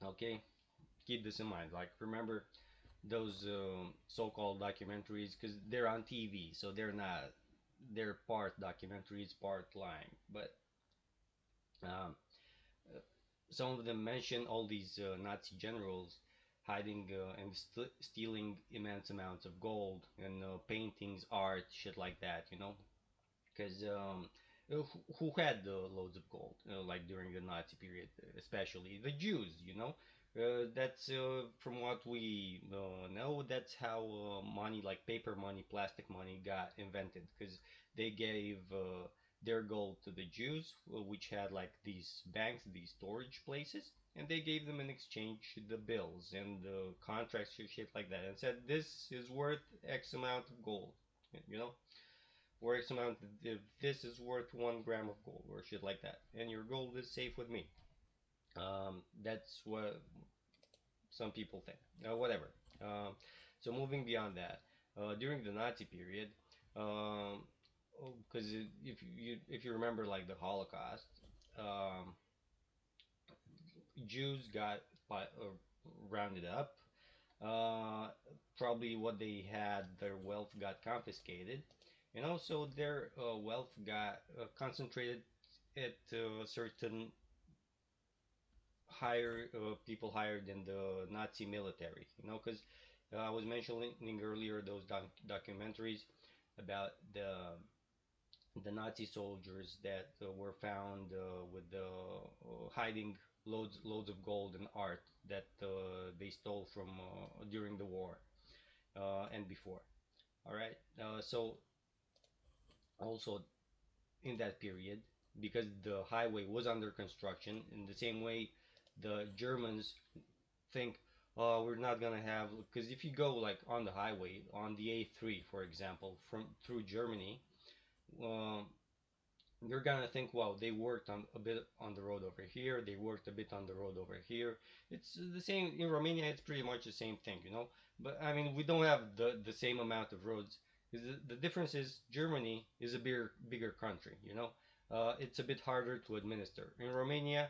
Okay, keep this in mind. Like, remember those so-called documentaries, because they're on TV, so they're not. They're part documentaries, part lying. But um, uh, some of them mention all these Nazi generals hiding and stealing immense amounts of gold and paintings, art, shit like that. Because who had loads of gold, like during the Nazi period, especially the Jews. That's from what we know. That's how money, like paper money, plastic money, got invented. Because they gave their gold to the Jews, which had like these banks, these storage places, and they gave them in exchange the bills and the contracts, shit like that, and said this is worth X amount of gold. You know, or X amount, if this is worth 1 gram of gold or shit like that, and your gold is safe with me. That's what some people think. Whatever. Um, so moving beyond that, during the Nazi period, because if you remember like the Holocaust, um, Jews got rounded up. Uh, Probably what they had, their wealth got confiscated, and also their wealth got concentrated at certain higher people hired in the Nazi military. Because I was mentioning earlier those documentaries about the Nazi soldiers that were found with hiding loads of gold and art that they stole from during the war and before. All right. So also in that period, because the highway was under construction, in the same way the Germans think, oh, we're not gonna have, because if you go like on the highway on the A3, for example, from through Germany, um, you're gonna think, wow, they worked on a bit on the road over here, they worked a bit on the road over here. It's the same in Romania. It's pretty much the same thing. But I mean, we don't have the same amount of roads. The difference is Germany is a bigger country. It's a bit harder to administer. In Romania,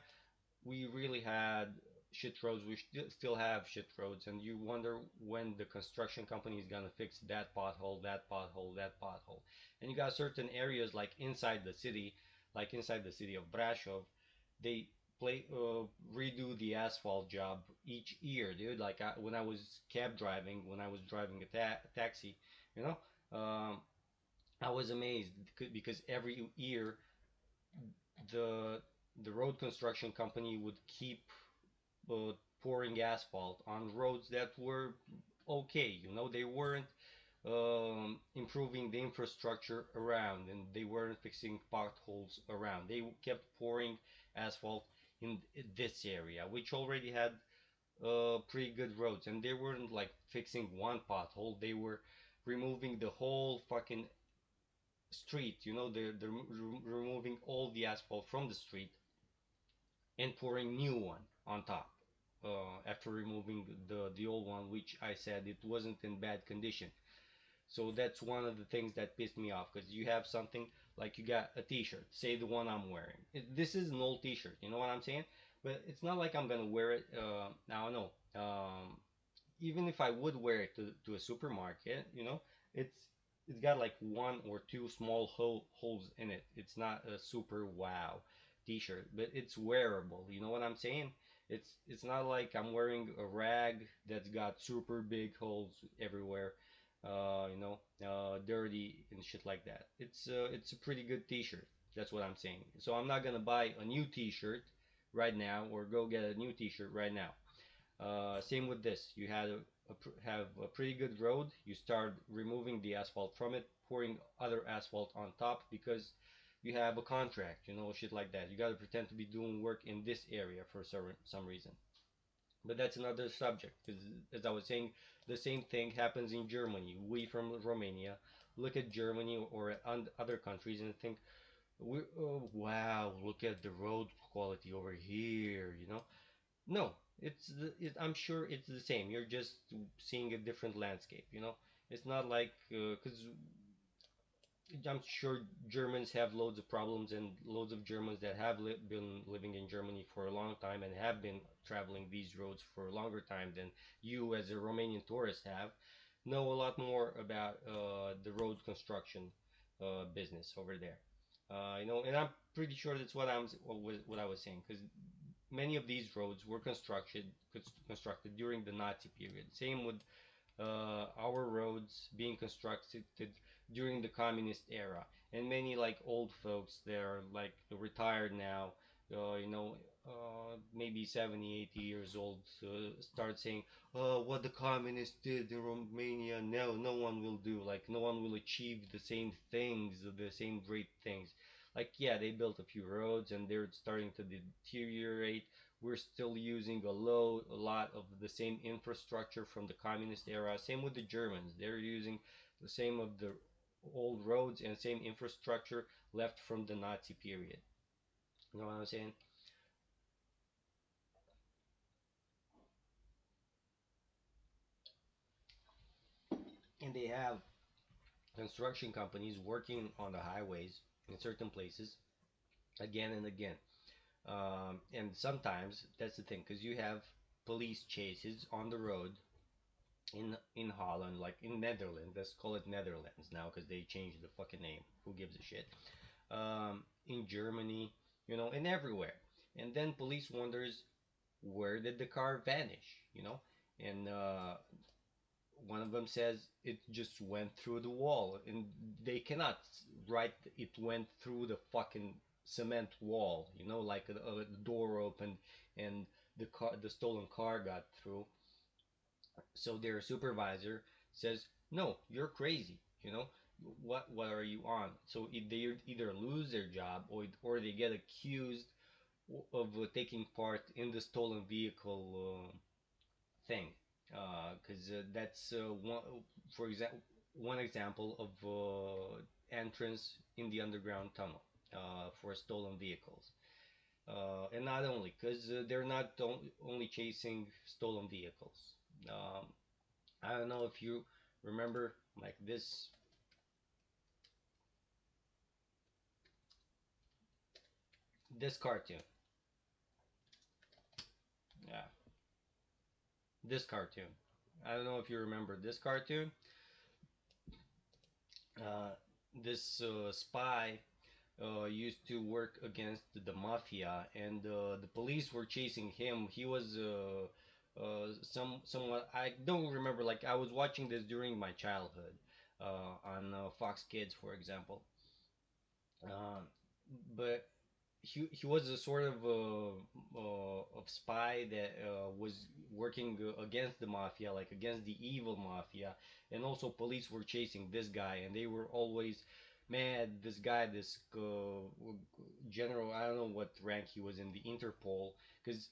we really had shit roads. We still have shit roads, and you wonder when the construction company is gonna fix that pothole, that pothole, that pothole. And you got certain areas like inside the city of Brasov, they play redo the asphalt job each year, dude. Like when I was cab driving, when I was driving a taxi, you know, I was amazed because every year the the road construction company would keep uh, pouring asphalt on roads that were okay. They weren't improving the infrastructure around, and they weren't fixing potholes around. They kept pouring asphalt in this area, which already had pretty good roads, and they weren't like fixing one pothole. They were removing the whole fucking street. They're removing all the asphalt from the street and pouring new one on top after removing the old one, which I said it wasn't in bad condition. So that's one of the things that pissed me off, because you have something like, you got a t-shirt, say the one I'm wearing. This is an old t-shirt, you know what I'm saying? But it's not like I'm gonna wear it now. No, even if I would wear it to a supermarket, it's it's got like one or two small holes in it. It's not a super wow t-shirt, but it's wearable. You know what I'm saying? It's not like I'm wearing a rag that's got super big holes everywhere, dirty and shit like that. It's a pretty good t-shirt. That's what I'm saying. So I'm not gonna buy a new t-shirt right now or go get a new t-shirt right now. Same with this. You have a pretty good road. You start removing the asphalt from it, pouring other asphalt on top because you have a contract, shit like that. You got to pretend to be doing work in this area for some reason. But that's another subject, because as I was saying, the same thing happens in Germany. We from Romania look at Germany or at other countries and think, oh, wow, look at the road quality over here. No, I'm sure it's the same. You're just seeing a different landscape. It's not like, because I'm sure Germans have loads of problems, and loads of Germans that have been living in Germany for a long time and have been traveling these roads for a longer time than you, as a Romanian tourist, have know a lot more about the road construction business over there. And I'm pretty sure that's what I was saying, because many of these roads were constructed during the Nazi period. Same with our roads being constructed during the communist era, and many like old folks that are like retired now, maybe 70, 80 years old, start saying, what the communists did in Romania, no one will do, like no one will achieve the same things, the same great things. Like, yeah, they built a few roads and they're starting to deteriorate. We're still using a lot of the same infrastructure from the communist era. Same with the Germans. They're using the same of the old roads and same infrastructure left from the Nazi period. You know what I'm saying? And they have construction companies working on the highways in certain places again and again. And sometimes that's the thing, because you have police chases on the road in Holland, like in Netherlands. Let's call it Netherlands now, because they changed the fucking name. Who gives a shit? In Germany, and everywhere. And then police wonders, where did the car vanish? And one of them says it just went through the wall, and they cannot write it went through the fucking cement wall. Like a door opened and the stolen car got through. So their supervisor says, "No, you're crazy. What are you on?" So they either lose their job, or they get accused of taking part in the stolen vehicle thing. Because that's for example, one example of entrance in the underground tunnel for stolen vehicles. And not only, because they're not only chasing stolen vehicles. Um, I don't know if you remember, like, this cartoon. Yeah, this cartoon. I don't know if you remember this cartoon. Uh, this spy used to work against the mafia, and the police were chasing him. He was somewhat. I don't remember. Like, I was watching this during my childhood on Fox Kids, for example. Uh, but he was a sort of spy that was working against the mafia, like against the evil mafia, and also police were chasing this guy, and they were always mad. This guy, this general, I don't know what rank he was in the Interpol, because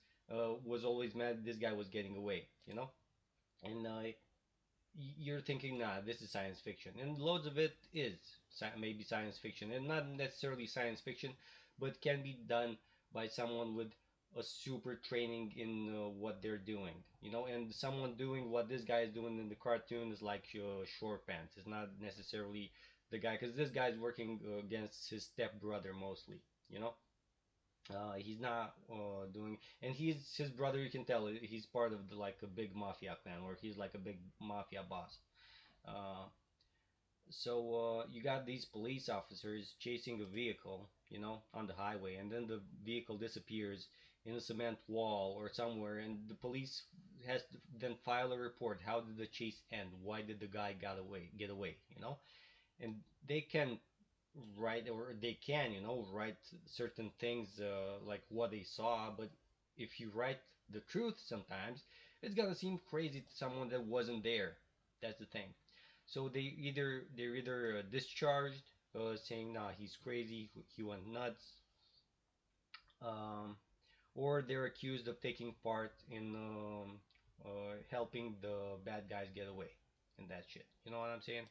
was always mad this guy was getting away, and you're thinking, nah, this is science fiction, and loads of it is maybe science fiction, and not necessarily science fiction, but can be done by someone with a super training in what they're doing, and someone doing what this guy is doing in the cartoon is like short pants. It's not necessarily the guy, because this guy's working against his step brother mostly, you know. He's not doing, and he's his brother. You can tell he's part of like a big mafia clan, or he's like a big mafia boss. Uh, so you got these police officers chasing a vehicle, on the highway, and then the vehicle disappears in a cement wall or somewhere, and the police has to then file a report. How did the chase end? Why did the guy get away? And they can write, or they can, write certain things like what they saw, but if you write the truth, sometimes it's gonna seem crazy to someone that wasn't there. That's the thing. So they're either discharged, saying, nah, he's crazy, he went nuts, um, or they're accused of taking part in helping the bad guys get away and that shit. You know what I'm saying?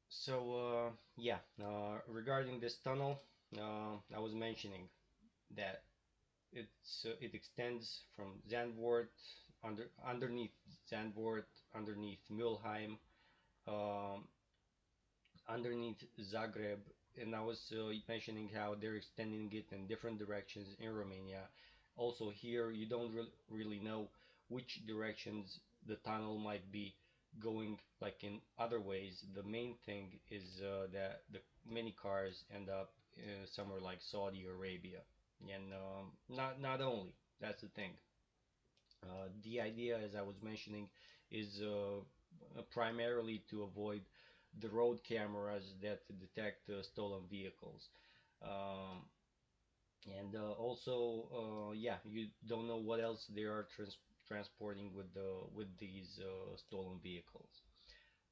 So yeah, regarding this tunnel, I was mentioning that it extends from Zandvoort, underneath Zandvoort, underneath Mulheim, um, underneath Zagreb, and I was mentioning how they're extending it in different directions in Romania. Also, here you don't really know which directions the tunnel might be going, like in other ways. The main thing is that the many cars end up somewhere like Saudi Arabia, and not only that's the thing. The idea, as I was mentioning, is primarily to avoid the road cameras that detect stolen vehicles. Um, and also, yeah, you don't know what else they are transporting with these stolen vehicles.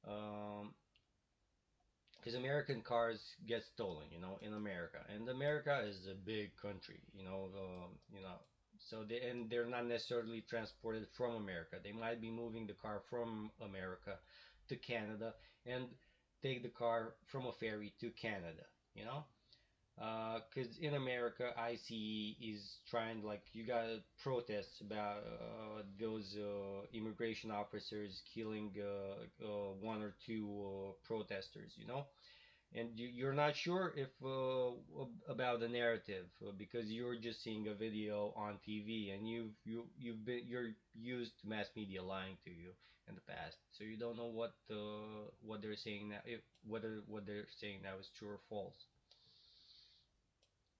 Um, because American cars get stolen, in America, and America is a big country, so they're not necessarily transported from America. They might be moving the car from America to Canada and take the car from a ferry to Canada, you know. Because in America, ICE is trying, like, you got protests about those immigration officers killing one or two protesters, and you're not sure if about the narrative because you're just seeing a video on TV, and you're used to mass media lying to you in the past, so you don't know what they're saying now, if whether what they're saying now is true or false.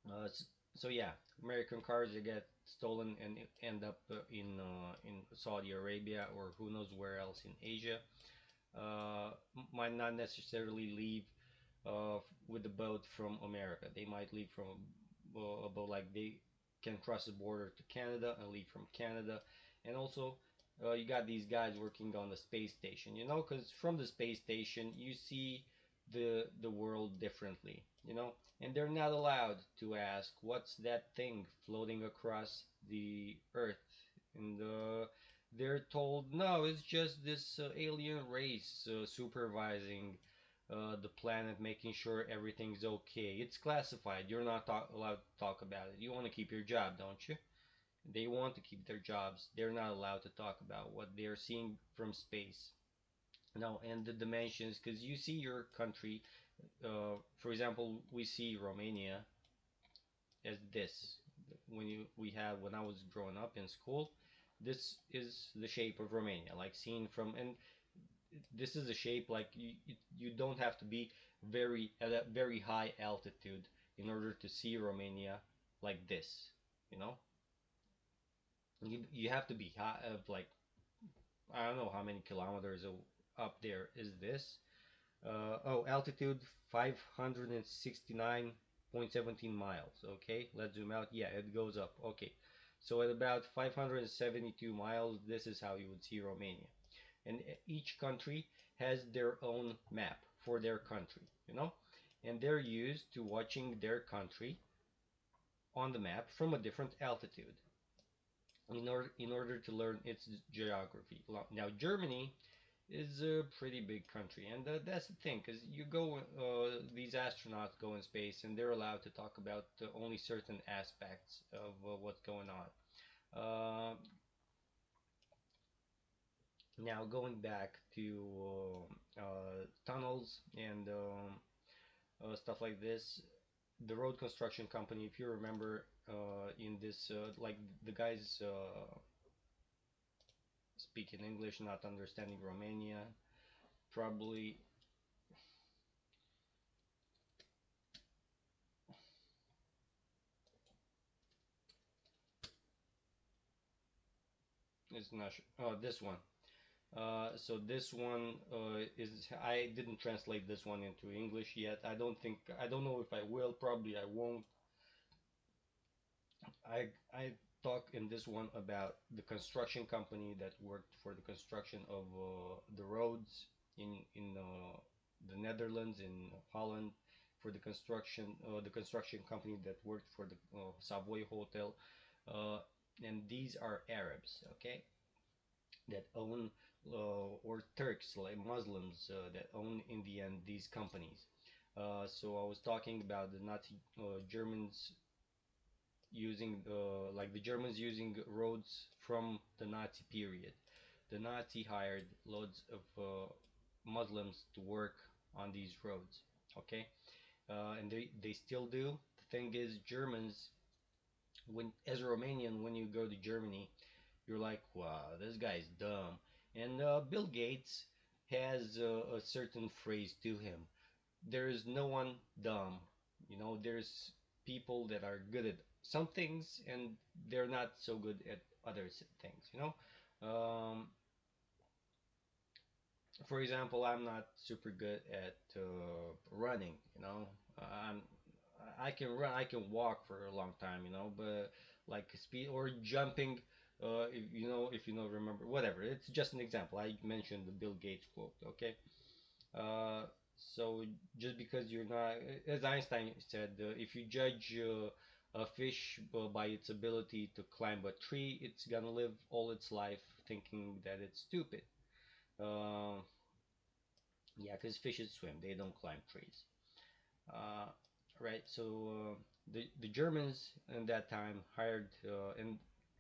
Uh, s- so yeah, American cars they get stolen and end up in Saudi Arabia or who knows where else in Asia. Might not necessarily leave with the boat from America. They might leave from a boat, like they can cross the border to Canada and leave from Canada. And also, you got these guys working on the space station, because from the space station you see the world differently, and they're not allowed to ask what's that thing floating across the Earth, and they're told no, it's just this alien race supervising the planet, making sure everything's okay. It's classified. You're not allowed to talk about it. You want to keep your job, don't you? They want to keep their jobs. They're not allowed to talk about what they're seeing from space. No, and the dimensions, because you see your country. For example, we see Romania as this. When I was growing up in school, this is the shape of Romania, like seen from, and this is a shape like you don't have to be at a very high altitude in order to see Romania like this. You know, you have to be high, like I don't know how many kilometers up there is this. Altitude 569.17 miles. Okay, let's zoom out. Yeah, it goes up. Okay, so at about 572 miles, this is how you would see Romania. And each country has their own map for their country, and they're used to watching their country on the map from a different altitude in order to learn its geography. Now Germany is a pretty big country, and that's the thing, because these astronauts go in space, and they're allowed to talk about only certain aspects of what's going on. Uh, Now going back to tunnels and stuff like this, the road construction company, if you remember, in this, like the guys speaking English, not understanding Romania, probably is not sure. Oh, this one. So this one is, I didn't translate this one into English yet. I don't know if I will. Probably I won't. I talk in this one about the construction company that worked for the construction of the roads in the Netherlands, in Holland, for the construction company that worked for the Savoy Hotel, uh, and these are Arabs, okay, that own or Turks, like Muslims, that own in the end these companies. So I was talking about the Nazi Germans using like the Germans using roads from the Nazi period. The Nazi hired loads of Muslims to work on these roads. Okay, and they still do. The thing is, Germans, when as a Romanian, when you go to Germany, you're like, wow, this guy's dumb. And Bill Gates has a certain phrase to him. There is no one dumb. There's people that are good at some things and they're not so good at other things. For example, I'm not super good at running. I'm I can run, I can walk for a long time, but like speed or jumping, if you know, remember, whatever. It's just an example. I mentioned the Bill Gates quote, okay? Uh, so just because you're not, as Einstein said, if you judge a fish by its ability to climb a tree, it's gonna live all its life thinking that it's stupid. Um, yeah, because fishes swim, they don't climb trees. Uh, right. So the Germans in that time hired and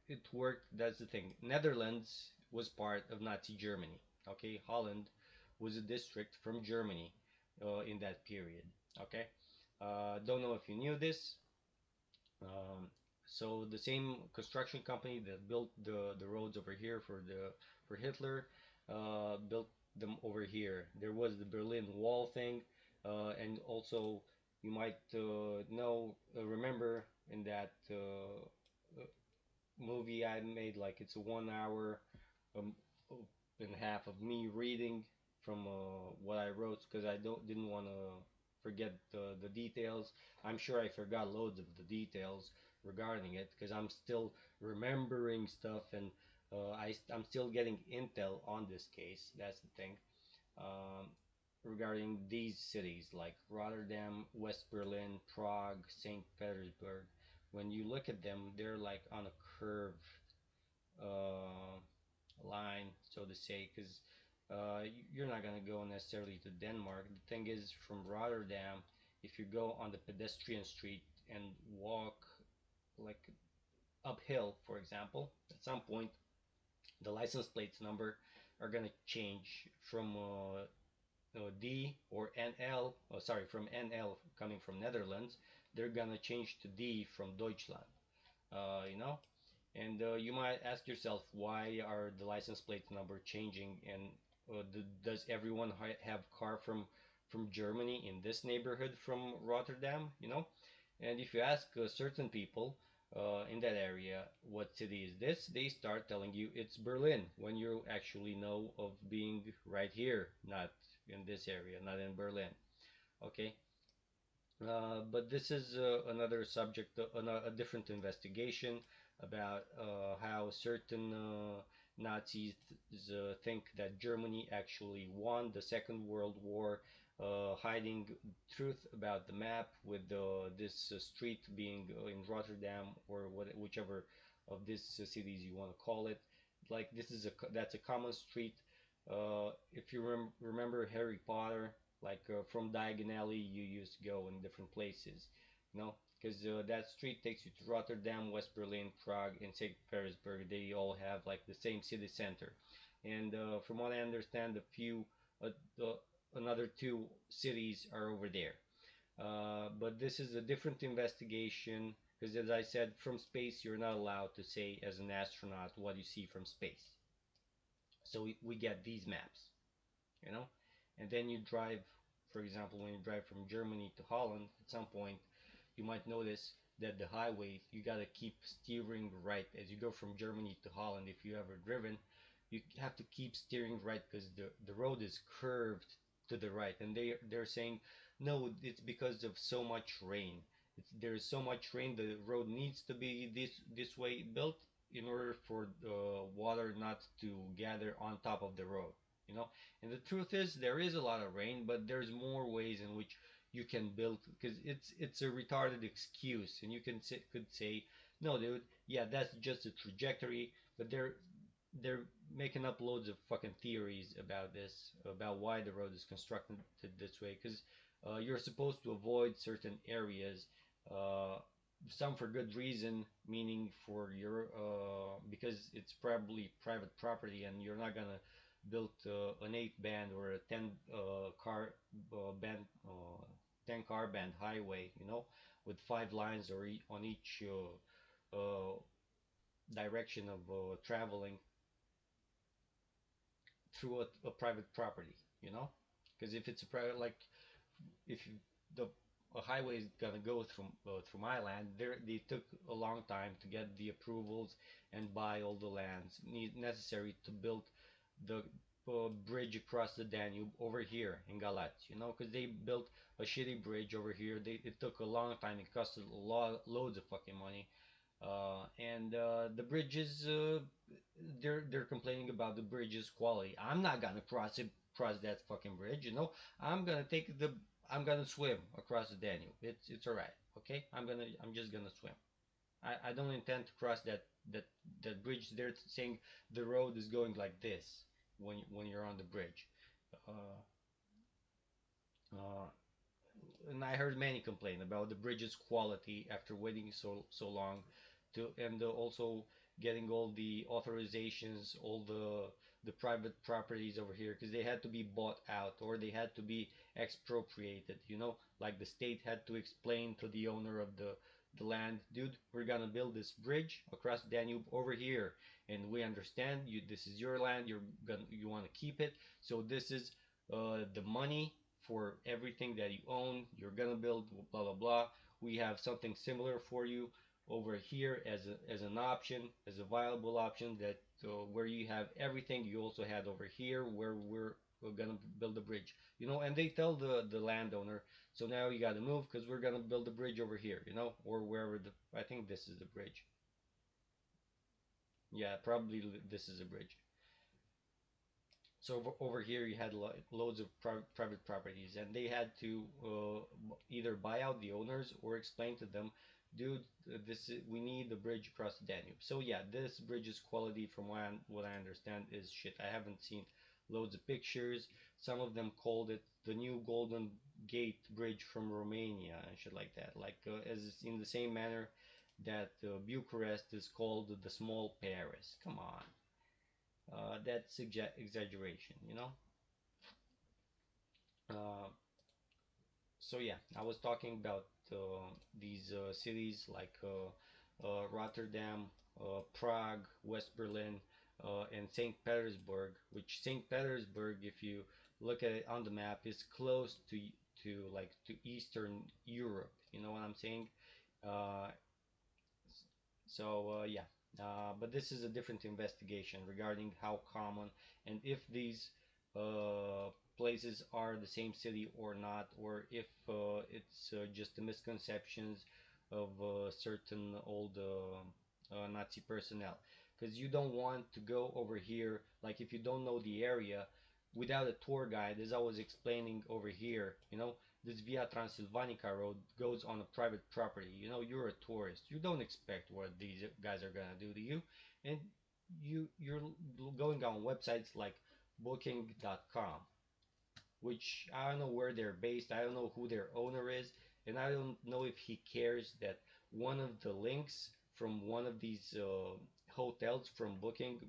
it worked. That's the thing. Netherlands was part of Nazi Germany. Okay, Holland was a district from Germany in that period. Okay, don't know if you knew this. Um, so the same construction company that built the roads over here for Hitler built them over here. There was the Berlin Wall thing, and also you might remember in that movie I made, like it's a 1 hour um, and a half of me reading from what I wrote because I didn't want to forget the details. I'm sure I forgot loads of the details regarding it because I'm still remembering stuff and I'm still getting intel on this case. That's the thing. Um, Regarding these cities like Rotterdam, West Berlin, Prague, St. Petersburg, when you look at them, they're like on a curve uh, line, so to say, because you're not gonna go necessarily to Denmark. The thing is, from Rotterdam, if you go on the pedestrian street and walk like uphill, for example, at some point the license plates number are gonna change from D or NL. Oh, sorry, from NL coming from Netherlands, they're gonna change to D from Deutschland. You know, and you might ask yourself, why are the license plate number changing? And does everyone have car from Germany in this neighborhood from Rotterdam? And if you ask certain people in that area, what city is this? They start telling you it's Berlin when you actually know of being right here, not in this area, not in Berlin. Okay, but this is another subject, a different investigation about how certain Nazis think that Germany actually won the Second World War, hiding truth about the map with this street being in Rotterdam or whichever of these cities you want to call it. Like this is that's a common street. If you remember Harry Potter, like from Diagon Alley, you used to go in different places, because that street takes you to Rotterdam, West Berlin, Prague, and St. Petersburg. They all have like the same city center, and from what I understand, a few, the, another two cities are over there. But this is a different investigation because, as I said, from space you're not allowed to say as an astronaut what you see from space. So we get these maps, you know and then you drive, for example, when you drive from Germany to Holland, at some point you might notice that the highway, you got to keep steering right as you go from Germany to Holland. If you ever driven, you have to keep steering right because the road is curved to the right, and they're saying no, it's because of so much rain. There's so much rain, the road needs to be this way built in order for the water not to gather on top of the road you know and the truth is, there is a lot of rain, but there's more ways in which you can build, because it's a retarded excuse, and you could say, no, dude, yeah, that's just a trajectory, but they're making up loads of fucking theories about this, about why the road is constructed this way, because you're supposed to avoid certain areas, uh, some for good reason, meaning for your because it's probably private property, and you're not gonna built an 8 band or a 10 car band 10 car band highway, with 5 lines on each direction of traveling through a private property, because if it's a private, like, if you, the a highway is gonna go through my land, they took a long time to get the approvals and buy all the lands necessary to build the bridge across the Danube over here in Galat, because they built a shitty bridge over here. It took a long time. It costed loads of fucking money, and the bridges, they're complaining about the bridge's quality. I'm not gonna cross that fucking bridge, I'm gonna take the I'm gonna swim across the Danube. It's alright, okay? I'm just gonna swim. I don't intend to cross that that bridge. They're saying the road is going like this when you're on the bridge. Uh, uh, and I heard many complain about the bridge's quality after waiting so long to, and also getting all the authorizations, all the private properties over here, because they had to be bought out or they had to be expropriated, like the state had to explain to the owner of the land, dude, we're gonna build this bridge across Danube over here, and we understand you, this is your land, you want to keep it, so this is the money for everything that you own, you're gonna build, blah blah blah. We have something similar for you over here as an option, as a viable option, that where you have everything you also had over here where we're gonna build a bridge, and they tell the landowner, so now you got to move because we're gonna build a bridge over here, or wherever I think this is the bridge. Yeah, probably this is a bridge. So over here you had loads of private properties, and they had to either buy out the owners or explain to them, dude, we need the bridge across the Danube. So yeah, this bridge's quality, from what I understand, is shit. I haven't seen loads of pictures. Some of them called it the new Golden Gate Bridge from Romania and shit like that. Like as in the same manner that Bucharest is called the small Paris. Come on. That's exaggeration, Uh, so yeah, I was talking about these cities like Rotterdam, Prague, West Berlin, and St. Petersburg. Which St. Petersburg, if you look at it on the map, is close to Eastern Europe. You know what I'm saying? Uh, So yeah, but this is a different investigation regarding how common and if these uh, places are the same city or not, or if it's just the misconceptions of certain old Nazi personnel. Because you don't want to go over here, like if you don't know the area, without a tour guide, as I was explaining over here, this Via Transilvanica road goes on a private property. You're a tourist. You don't expect what these guys are gonna do to you, and you're going on websites like Booking.com, which I don't know where they're based. I don't know who their owner is, and I don't know if he cares that one of the links from one of these hotels from Booking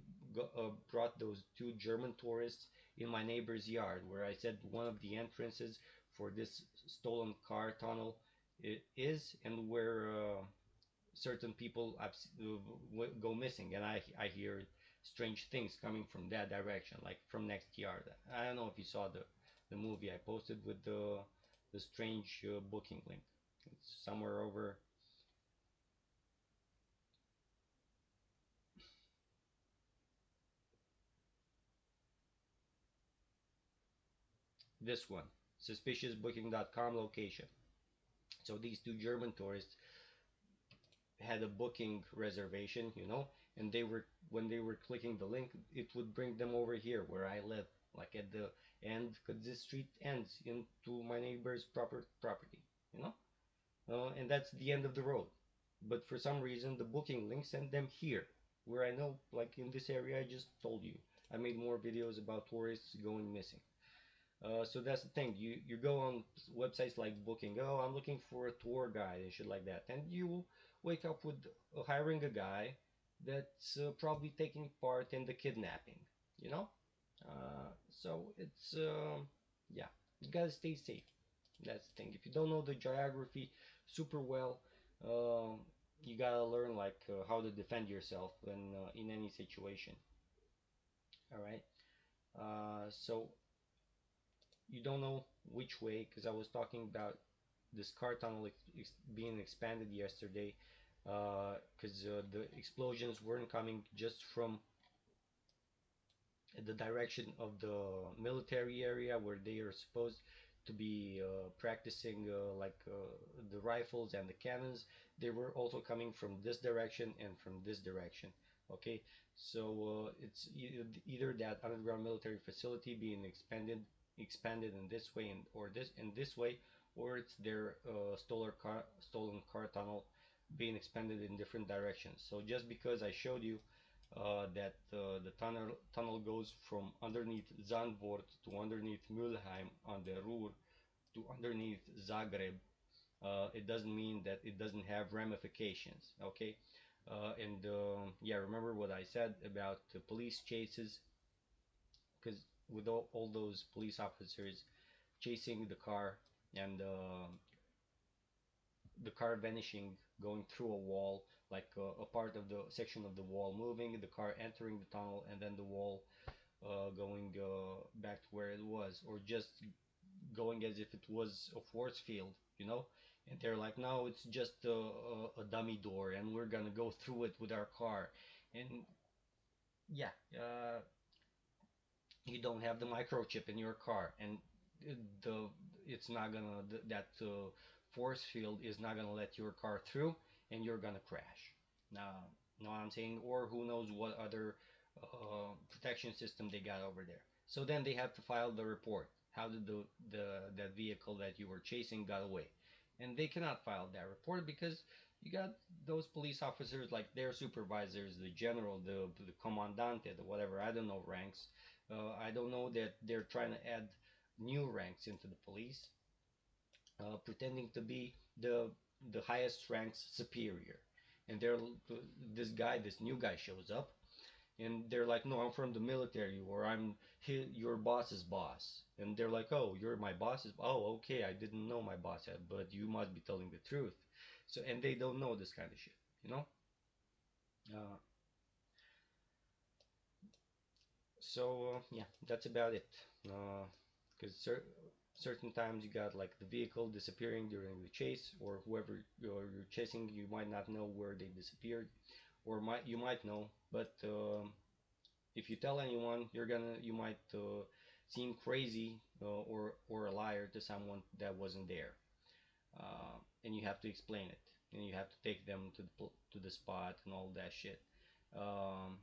brought those two German tourists in my neighbor's yard, where I said one of the entrances for this stolen car tunnel is, and where certain people go missing, and I hear strange things coming from that direction, like from next yard. I don't know if you saw the movie I posted with the strange booking link. It's somewhere over this one, suspiciousbooking.com location. So these two German tourists had a booking reservation, and they were when they were clicking the link, it would bring them over here where I live, like at the end, because this street ends into my neighbor's property, you know, and that's the end of the road. But for some reason, the booking link sent them here, where I know, like in this area I just told you. I made more videos about tourists going missing. So that's the thing. You go on websites like Booking. Oh, I'm looking for a tour guide and shit like that, and you wake up with hiring a guy that's probably taking part in the kidnapping. You know? So it's yeah, you gotta stay safe. That's the thing. If you don't know the geography super well, um, you gotta learn like how to defend yourself in any situation. All right. So you don't know which way because I was talking about this car tunnel being expanded yesterday because the explosions weren't coming just from the direction of the military area where they are supposed to be practicing the rifles and the cannons. They were also coming from this direction and from this direction. Okay, so it's either that underground military facility being expanded in this way and or this in this way, or it's their stolen car tunnel being expanded in different directions. So just because I showed you that the tunnel goes from underneath Zandvoort to underneath Mülheim on the Ruhr to underneath Zagreb. It doesn't mean that it doesn't have ramifications. Okay, and yeah, remember what I said about the police chases, because with all those police officers chasing the car and the car vanishing, going through a wall, like a part of the section of the wall moving, the car entering the tunnel, and then the wall going back to where it was, or just going as if it was a force field, you know? And they're like, no, it's just a dummy door, and we're gonna go through it with our car. And yeah, you don't have the microchip in your car, and the it's not gonna that force field is not gonna let your car through, and you're gonna crash. Now, know what I'm saying? Or who knows what other protection system they got over there. So then they have to file the report. How did the that vehicle that you were chasing got away? And they cannot file that report because you got those police officers like their supervisors, the general, the commandante, the whatever, I don't know ranks. I don't know that they're trying to add new ranks into the police, pretending to be the highest ranks superior. And they're this new guy shows up, and they're like, "No, I'm from the military, or your boss's boss." And they're like, "Oh, you're my boss's. Oh, okay, I didn't know my boss had, but you must be telling the truth." So, and they don't know this kind of shit, you know. Uh, yeah, that's about it. Because certain times you got like the vehicle disappearing during the chase, or whoever you're chasing, you might not know where they disappeared, or you might know, but if you tell anyone, you might seem crazy or a liar to someone that wasn't there, and you have to explain it, and you have to take them to the spot and all that shit. Um,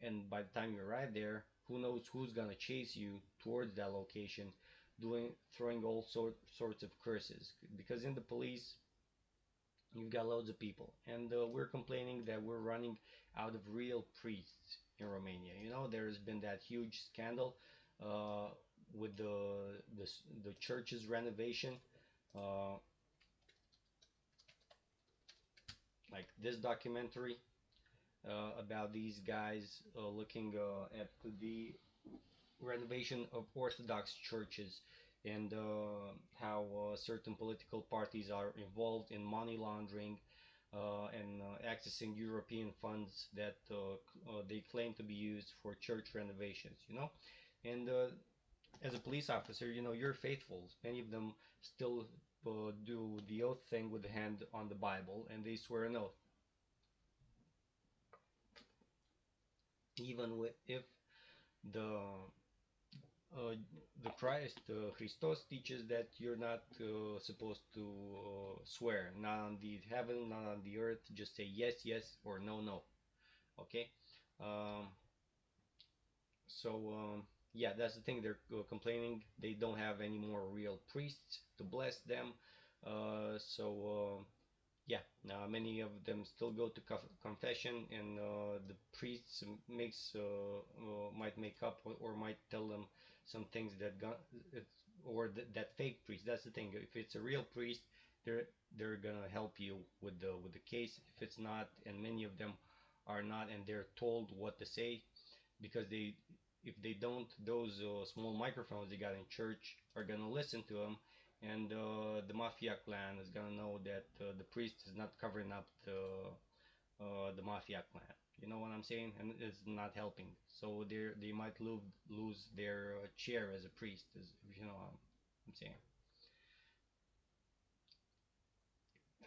and by the time you arrive there, who knows who's gonna chase you towards that location, throwing all sorts of curses. Because in the police, you've got loads of people, and we're complaining that we're running out of real priests in Romania. You know, there's been that huge scandal uh, with the church's renovation. Uh, like this documentary about these guys looking at the renovation of Orthodox churches, and how certain political parties are involved in money laundering and accessing European funds that they claim to be used for church renovations, you know? And as a police officer, you know, you're faithful. Many of them still do the oath thing with the hand on the Bible, and they swear an oath. Even if the uh, the Christ, Christos teaches that you're not supposed to swear, not on the heaven, not on the earth. Just say yes, yes, or no, no. Okay. Um, yeah, that's the thing. They're complaining they don't have any more real priests to bless them. Yeah, many of them still go to confession, and the priests might make up or might tell them some things or that fake priest. That's the thing. If it's a real priest, they're they're gonna help you with the case. If it's not, and many of them are not, and they're told what to say because if they don't, those small microphones they got in church are gonna listen to them, and the mafia clan is gonna know that the priest is not covering up the mafia clan. You know what I'm saying? And it's not helping. So they might lose their chair as a priest, as if you know what I'm saying.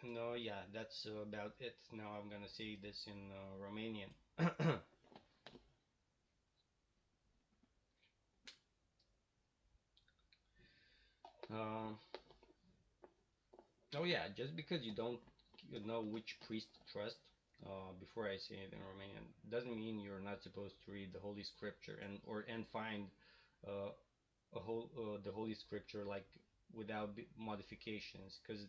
No, yeah, that's about it. Now I'm gonna say this in Romanian. um, oh yeah, just because you don't know which priest to trust, before I say it in Romanian, doesn't mean you're not supposed to read the Holy Scripture and find uh, the Holy Scripture like without modifications, because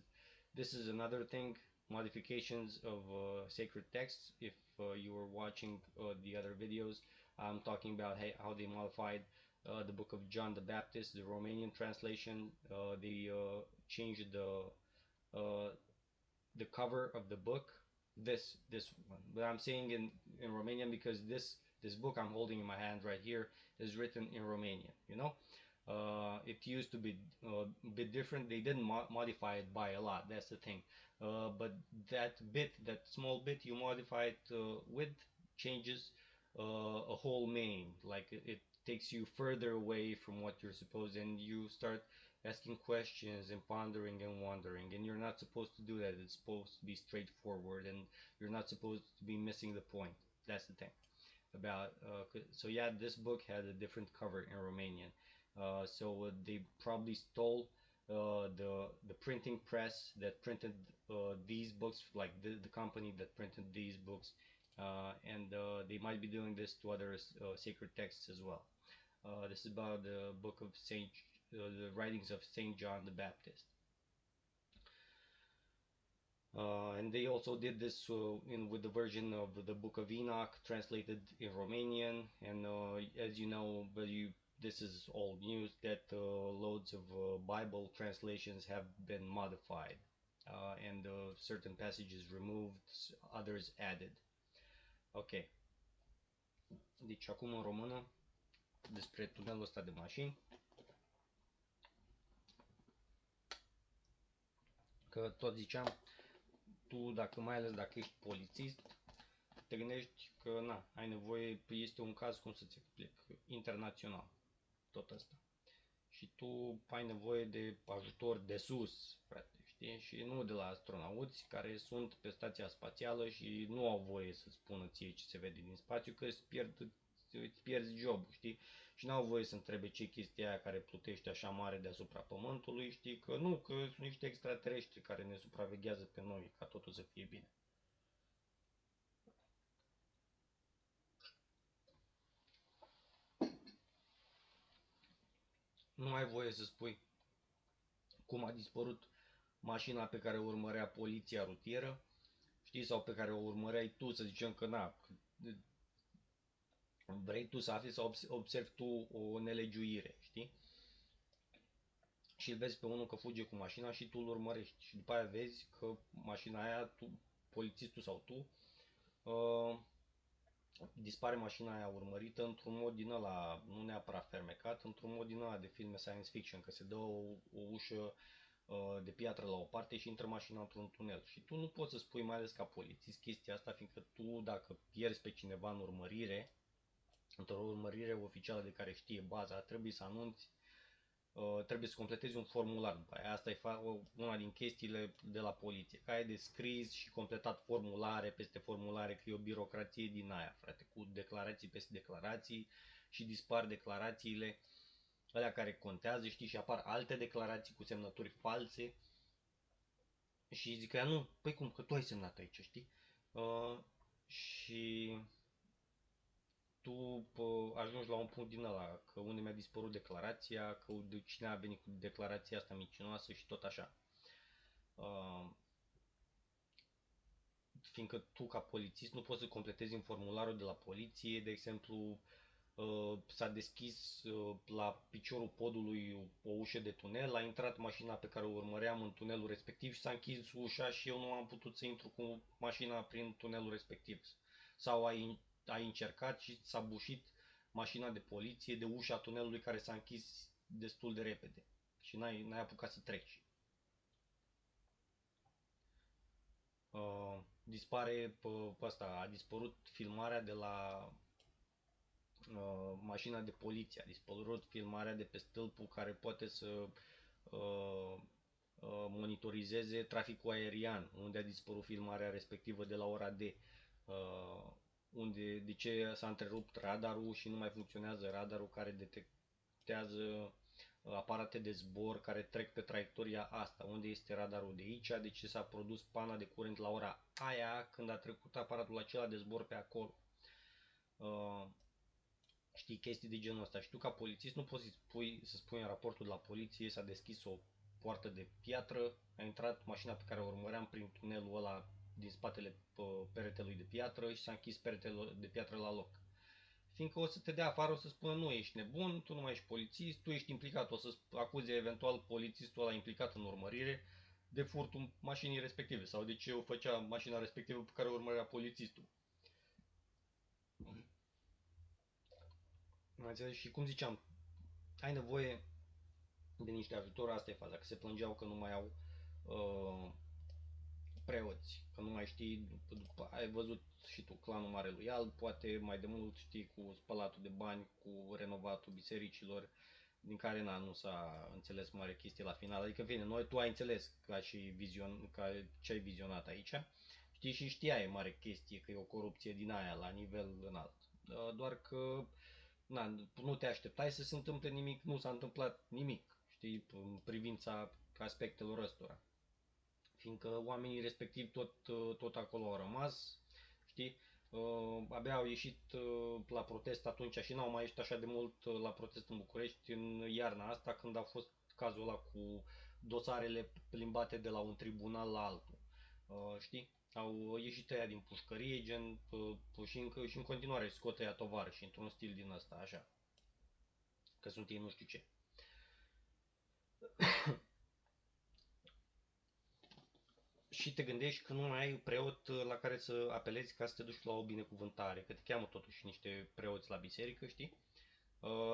this is another thing. Modifications of sacred texts. If you were watching the other videos, I'm talking about how they modified the book of John the Baptist, the Romanian translation. They changed uh, the cover of the book, this one, but I'm saying in Romanian because this book I'm holding in my hand right here is written in Romanian, you know. It used to be a bit different. They didn't modify it by a lot, that's the thing. But that small bit you modify it with changes a whole meaning, like it takes you further away from what you're supposed, and you start asking questions and pondering and wondering, and you're not supposed to do that. It's supposed to be straightforward, and you're not supposed to be missing the point. That's the thing about so yeah, this book had a different cover in Romanian, so they probably stole the printing press that printed these books, like the company that printed these books, and they might be doing this to other sacred texts as well. This is about the book of the writings of Saint John the Baptist. And they also did this with the version of the Book of Enoch translated in Romanian. And as you know, this is old news that loads of Bible translations have been modified, and certain passages removed, others added. Ok, deci acum în română despre tunelul ăsta de mașini, că tot ziceam, tu dacă mai ales dacă ești polițist, te gândești că na, ai nevoie, este un caz, cum să-ți explic, internațional, tot asta. Și tu ai nevoie de ajutor de sus, frate, știi? Și nu de la astronauți care sunt pe stația spațială și nu au voie să-ți spună ție ce se vede din spațiu, că îți pierzi job, știi? Și n-au voie să întrebe ce chestia aia care plutește așa mare deasupra Pământului, știi? Că nu, că sunt niște extraterestri care ne supraveghează pe noi ca totul să fie bine. Nu ai voie să spui cum a dispărut mașina pe care o urmărea poliția rutieră, știi, sau pe care o urmăreai tu, să zicem că na, vrei tu să afli sau observi tu o nelegiuire, știi? Și îl vezi pe unul că fuge cu mașina și tu îl urmărești. Și după aia vezi că mașina aia, polițistul sau tu, uh, dispare mașina aia urmărită într-un mod din ăla, nu neapărat fermecat, într-un mod din ăla de filme science fiction, că se dă o ușă de piatră la o parte și intră mașina într-un tunel. Și tu nu poți să spui, mai ales ca polițist, chestia asta, fiindcă tu, dacă pierzi pe cineva în urmărire, într-o urmărire oficială de care știe baza, trebuie să anunți, trebuie să completezi un formular după aia. Asta e una din chestiile de la poliție, că ai de scris și completat formulare peste formulare, că e o birocrație din aia, frate, cu declarații peste declarații și dispar declarațiile alea care contează, știi, și apar alte declarații cu semnături false și zic că nu, păi cum, că tu ai semnat aici, știi? Și tu ajungi la un punct din ăla, că unde mi-a dispărut declarația, că de cine a venit cu declarația asta mincinoasă și tot așa. Uh, Fiindcă tu ca polițist nu poți să completezi în formularul de la poliție, de exemplu, s-a deschis la piciorul podului o ușă de tunel, a intrat mașina pe care o urmăream în tunelul respectiv și s-a închis ușa și eu nu am putut să intru cu mașina prin tunelul respectiv. Sau ai încercat și s-a bușit mașina de poliție de ușa tunelului care s-a închis destul de repede și n-ai apucat să treci. Dispare pe asta, a dispărut filmarea de la mașina de poliție, a dispărut filmarea de pe stâlpul care poate să uh, monitorizeze traficul aerian, unde a dispărut filmarea respectivă de la ora D, de ce s-a întrerupt radarul și nu mai funcționează radarul care detectează aparate de zbor care trec pe traiectoria asta, unde este radarul de aici, de ce s-a produs pana de curent la ora aia când a trecut aparatul acela de zbor pe acolo. Știi, chestii de genul ăsta. Și tu ca polițist nu poți să spui în raportul de la poliție s-a deschis o poartă de piatră, a intrat mașina pe care o urmăream prin tunelul ăla din spatele peretelui de piatră și s-a închis peretele de piatră la loc. Fiindcă o să te dea afară, o să spună nu ești nebun, tu nu mai ești polițist, tu ești implicat, o să acuze eventual polițistul ăla implicat în urmărire de furtul mașinii respective sau de ce o făcea mașina respectivă pe care o urmărea polițistul. Și cum ziceam, ai nevoie de niște ajutor, asta e faza, că se plângeau că nu mai au uh, preoți, că nu mai știi, după, ai văzut și tu clanul Marelui Alb, poate mai de mult știi cu spălatul de bani, cu renovatul bisericilor, din care nu s-a înțeles mare chestie la final, adică bine, tu ai înțeles ca ce ai vizionat aici, știi și știai mare chestie că e o corupție din aia la nivel înalt, doar că nu te așteptai să se întâmple nimic, nu s-a întâmplat nimic, știi, în privința aspectelor ăstora. Fiindcă oamenii respectivi tot acolo au rămas, știi, abia au ieșit la protest atunci și n-au mai ieșit așa de mult la protest în București în iarna asta când a fost cazul ăla cu dosarele plimbate de la un tribunal la altul, știi? Au ieșit ăia din pușcărie, gen, și în continuare scot ăia tovarăși într-un stil din ăsta, așa, că sunt ei nu știu ce. Și te gândești că nu mai ai preot la care să apelezi ca să te duci la o binecuvântare, că te cheamă totuși niște preoți la biserică, știi?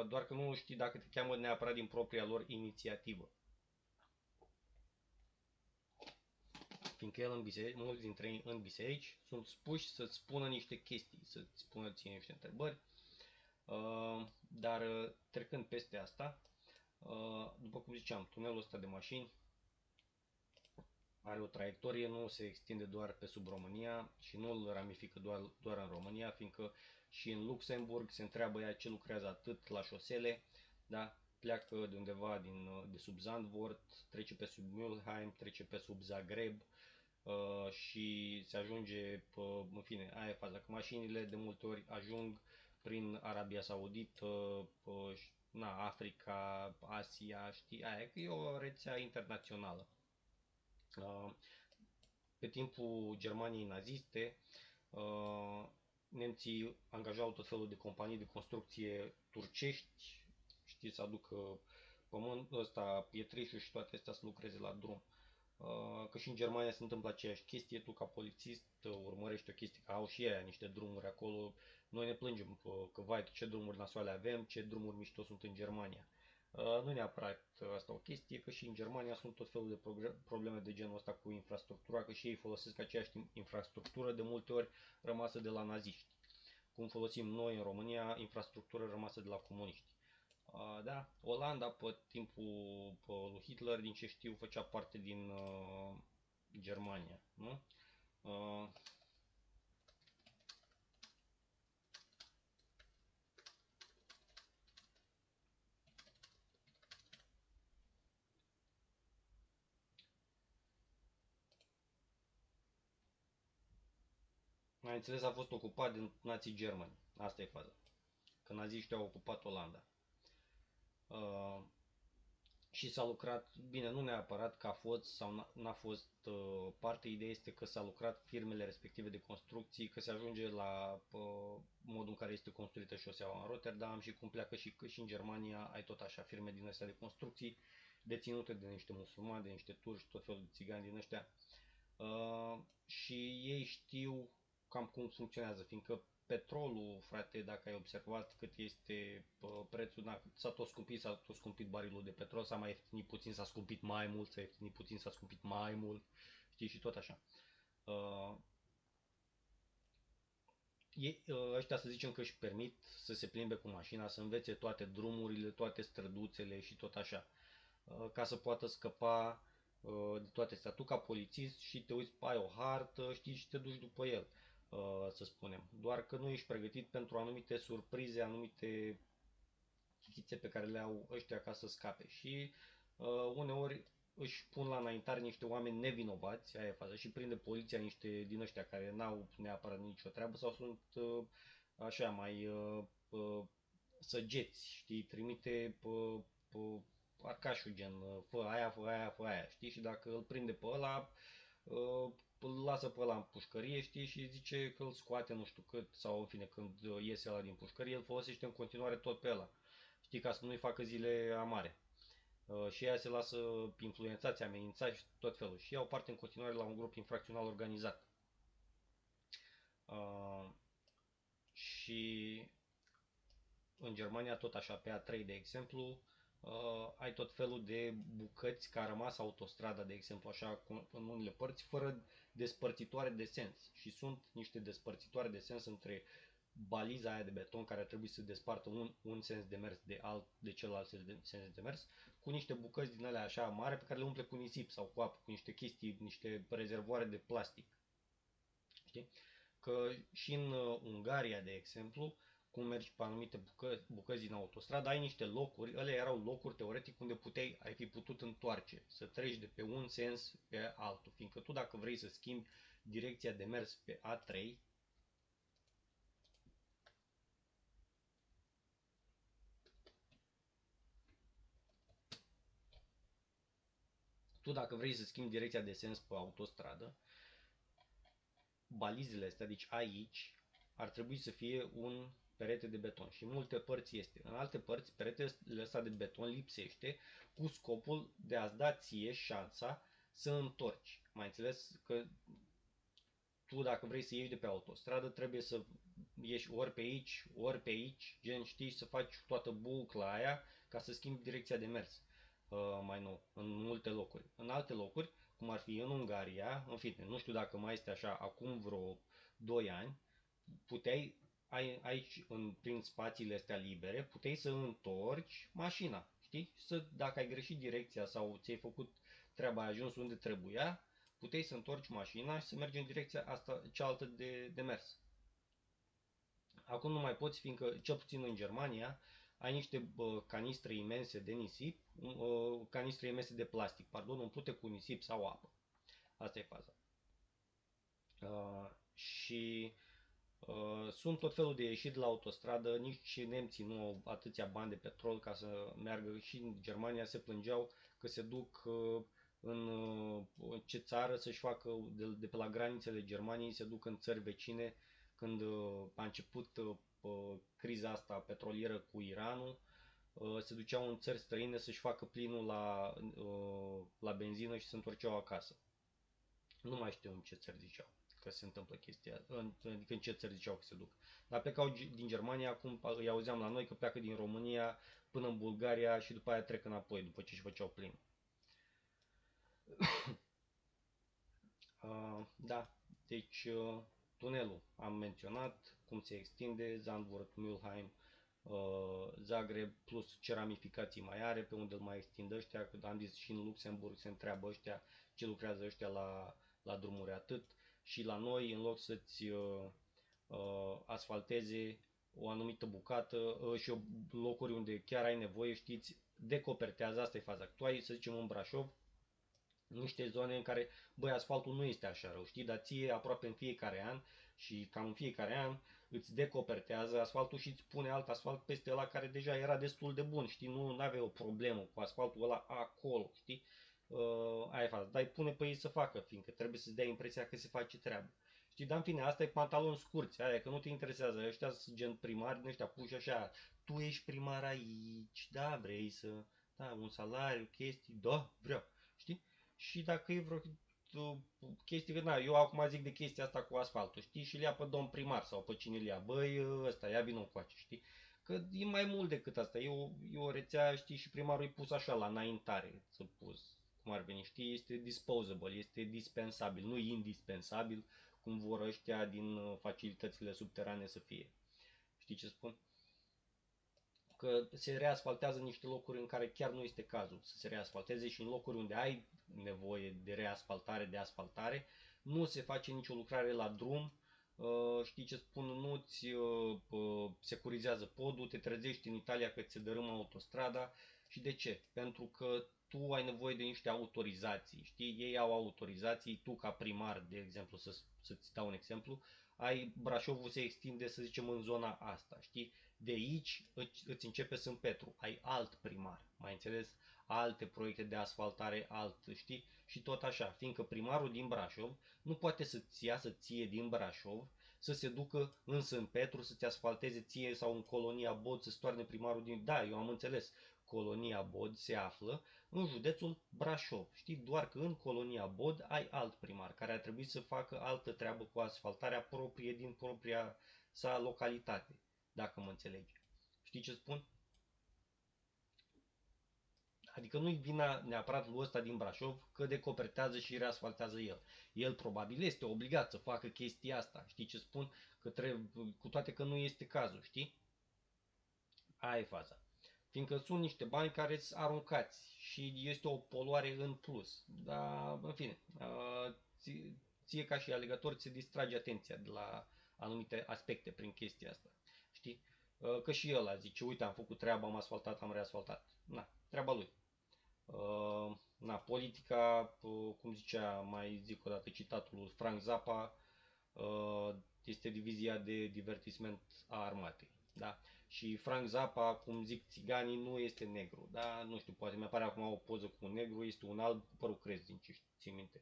Doar că nu știi dacă te cheamă neapărat din propria lor inițiativă. Fiindcă el în biserici, mulți dintre ei în biserici sunt puși să-ți spună niște chestii, să-ți spună ție niște întrebări, dar trecând peste asta, după cum ziceam, tunelul ăsta de mașini are o traiectorie, nu se extinde doar pe sub România și nu îl ramifică doar în România, fiindcă și în Luxemburg se întreabă ea ce lucrează atât la șosele, da? Pleacă de undeva de sub Zandvoort, trece pe sub Mülheim, trece pe sub Zagreb și se ajunge, în fine, aia e faza, că mașinile de multe ori ajung prin Arabia Saudită, Africa, Asia, știi, aia că e o rețea internațională. Pe timpul Germaniei naziste, nemții angajau tot felul de companii de construcție turcești, știi, să aducă pământ ăsta, pietrișul și toate astea să lucreze la drum. Că și în Germania se întâmplă aceeași chestie, tu ca polițist urmărești o chestie, că au și ei niște drumuri acolo, noi ne plângem că vai ce drumuri nasoale avem, ce drumuri mișto sunt în Germania. Nu neapărat asta o chestie, că și în Germania sunt tot felul de probleme de genul ăsta cu infrastructura, că și ei folosesc aceeași infrastructură de multe ori rămasă de la naziști. Cum folosim noi în România infrastructură rămasă de la comuniști. Da, Olanda pe timpul lui Hitler, din ce știu, făcea parte din Germania, nu? Mai înțeles, a fost ocupat de nații germani. Asta e faza. Că naziștii au ocupat Olanda. Și s-a lucrat, bine, nu neapărat că a fost sau n-a fost parte, ideea este că s-a lucrat firmele respective de construcții, că se ajunge la modul în care este construită șoseaua în Rotterdam și cum pleacă și în Germania, ai tot așa firme din astea de construcții deținute de niște musulmani, de niște turci, tot felul de țigani din ăștia. Și ei știu cam cum funcționează, fiindcă petrolul, frate, dacă ai observat cât este prețul, s-a tot scumpit, s-a tot scumpit barilul de petrol, s-a mai ieftinit puțin, s-a scumpit mai mult, s-a ieftinit puțin, s-a scumpit mai mult, știi, și tot așa. Uh, Ăștia să zicem că își permit să se plimbe cu mașina, să învețe toate drumurile, toate străduțele și tot așa, ca să poată scăpa de toate astea. Tu ca polițist și te uiți, ai o hartă, știi, și te duci după el, să spunem. Doar că nu ești pregătit pentru anumite surprize, anumite chichițe pe care le au ăștia ca să scape. Și uneori își pun la înaintare niște oameni nevinovați, aia e faza, și prinde poliția niște din ăștia care n-au neapărat nicio treabă sau sunt așa mai săgeți, știi, trimite pe arcașul gen, fă aia, fă aia, fă aia, știi, și dacă îl prinde pe ăla, îl lasă pe ăla în pușcărie, știi, și zice că îl scoate nu știu cât, sau în fine, când iese ăla din pușcărie, îl folosește în continuare tot pe ăla, știi, ca să nu-i facă zile amare. Și ea se lasă influențați, amenințați și tot felul. Și iau parte în continuare la un grup infracțional organizat. Uh, și în Germania, tot așa, pe A3, de exemplu, ai tot felul de bucăți care a rămas autostrada, de exemplu, așa, în unele părți, fără despărțitoare de sens. Și sunt niște despărțitoare de sens între baliza aia de beton care ar trebui să despartă un sens de mers de celălalt sens de mers, cu niște bucăți din alea așa mari pe care le umple cu nisip sau cu apă, cu niște chestii, niște rezervoare de plastic. Știi? Că și în Ungaria, de exemplu, cum mergi pe anumite bucăți din autostradă, ai niște locuri, ele erau locuri teoretic unde ai fi putut întoarce, să treci de pe un sens pe altul, fiindcă tu dacă vrei să schimbi direcția de mers pe A3, tu dacă vrei să schimbi direcția de sens pe autostradă, balizele astea, deci aici, ar trebui să fie un perete de beton și în multe părți este. În alte părți, peretele ăsta de beton lipsește cu scopul de a-ți da ție șansa să întorci. Mai înțeles că tu dacă vrei să ieși de pe autostradă trebuie să ieși ori pe aici, gen știi, să faci toată bucla aia ca să schimbi direcția de mers mai nou, în multe locuri. În alte locuri, cum ar fi în Ungaria, în fine, nu știu dacă mai este așa, acum vreo 2 ani, puteai, aici, prin spațiile astea libere, puteai să întorci mașina, știi? Dacă ai greșit direcția sau ți-ai făcut treaba, ai ajuns unde trebuia, puteai să întorci mașina și să mergi în direcția asta, cealaltă de mers. Acum nu mai poți, fiindcă, cel puțin în Germania, ai niște canistre imense de nisip, canistre imense de plastic, pardon, umplute cu nisip sau apă. Asta e faza. Și sunt tot felul de ieșiri la autostradă, nici nemții nu au atâția bani de petrol ca să meargă, și în Germania se plângeau că se duc în ce țară să-și facă, de pe la granițele Germaniei, se duc în țări vecine când a început criza asta petrolieră cu Iranul, se duceau în țări străine să-și facă plinul la benzină și se întorceau acasă. Nu mai știu în ce țări ziceau că se întâmplă chestia, adică în ce țări ziceau că se duc. Dar plecau din Germania, acum îi auzeam la noi că pleacă din România până în Bulgaria și după aia trec înapoi, după ce își făceau plin. Da, deci tunelul am menționat, cum se extinde, Zandvoort, Mülheim, Zagreb, plus ce ramificații mai are, pe unde îl mai extindă ăștia, că am zis și în Luxemburg se întreabă ăștia ce lucrează ăștia la drumuri atât, și la noi, în loc să-ți asfalteze o anumită bucată și locuri unde chiar ai nevoie, știți, decopertează, asta e faza. Tu ai, să zicem, în Brașov, niște zone în care, băi, asfaltul nu este așa rău, știi, dar ție aproape în fiecare an și cam în fiecare an îți decopertează asfaltul și îți pune alt asfalt peste ăla care deja era destul de bun, știi, nu aveai o problemă cu asfaltul ăla acolo, știi, aia e faza, dar îi pune pe ei să facă, fiindcă trebuie să-ți dea impresia că se face treabă. Știi, dar în fine, asta e pantaloni scurți, aia că nu te interesează, ăștia sunt gen primari din ăștia puși așa, tu ești primar aici, da, vrei să, da, un salariu, chestii, da, vreau, știi? Și dacă e vreo chestii, că na, eu acum zic de chestia asta cu asfaltul, știi, și le ia pe domn primar sau pe cine le ia, băi, ăsta, ia vină încoace, știi, că e mai mult decât asta, e o rețea, știi, și primarul e pus așa la înaintare, să pus, cum ar veni, știi, este disposable, este dispensabil, nu indispensabil, cum vor ăștia din facilitățile subterane să fie. Știi ce spun? Că se reasfaltează niște locuri în care chiar nu este cazul să se reasfalteze și în locuri unde ai nevoie de reasfaltare, de asfaltare, nu se face nicio lucrare la drum. Știi ce spun, nu-ți securizează podul, te trezești în Italia că ți se dărâmă autostrada. Și de ce? Pentru că tu ai nevoie de niște autorizații, știi? Ei au autorizații, tu ca primar, de exemplu, să-ți dau un exemplu, Brașovul se extinde, să zicem, în zona asta, știi? De aici îți începe Sânt Petru, ai alt primar, mai înțeles? Alte proiecte de asfaltare, știi? Și tot așa, fiindcă primarul din Brașov nu poate să-ți iasă ție din Brașov, să se ducă în Sânt Petru, să-ți asfalteze ție sau în Colonia Bod, să stoarne primarul din... Da, eu am înțeles, Colonia Bod se află în județul Brașov, știi? Doar că în Colonia Bod ai alt primar, care ar trebui să facă altă treabă cu asfaltarea proprie din propria sa localitate, dacă mă înțelegi. Știi ce spun? Adică nu-i vina neapărat lui ăsta din Brașov că decopertează și reasfaltează el. El probabil este obligat să facă chestia asta. Știi ce spun? Că trebuie, cu toate că nu este cazul, știi? Aia e faza. Fiindcă sunt niște bani care sunt aruncați și este o poluare în plus. Dar, în fine, ție ca și alegător ți se distrage atenția de la anumite aspecte prin chestia asta. Știi? Că și el a zice, uite, am făcut treaba, am asfaltat, am reasfaltat. Na, treaba lui. Na, politica, cum zicea, mai zic o dată citatul lui Frank Zappa, este divizia de divertisment a armatei. Da? Și Frank Zappa, cum zic țiganii, nu este negru. Da? Nu știu, poate mi-apare acum o poză cu un negru, este un alb cu părul crez, din ce ții minte.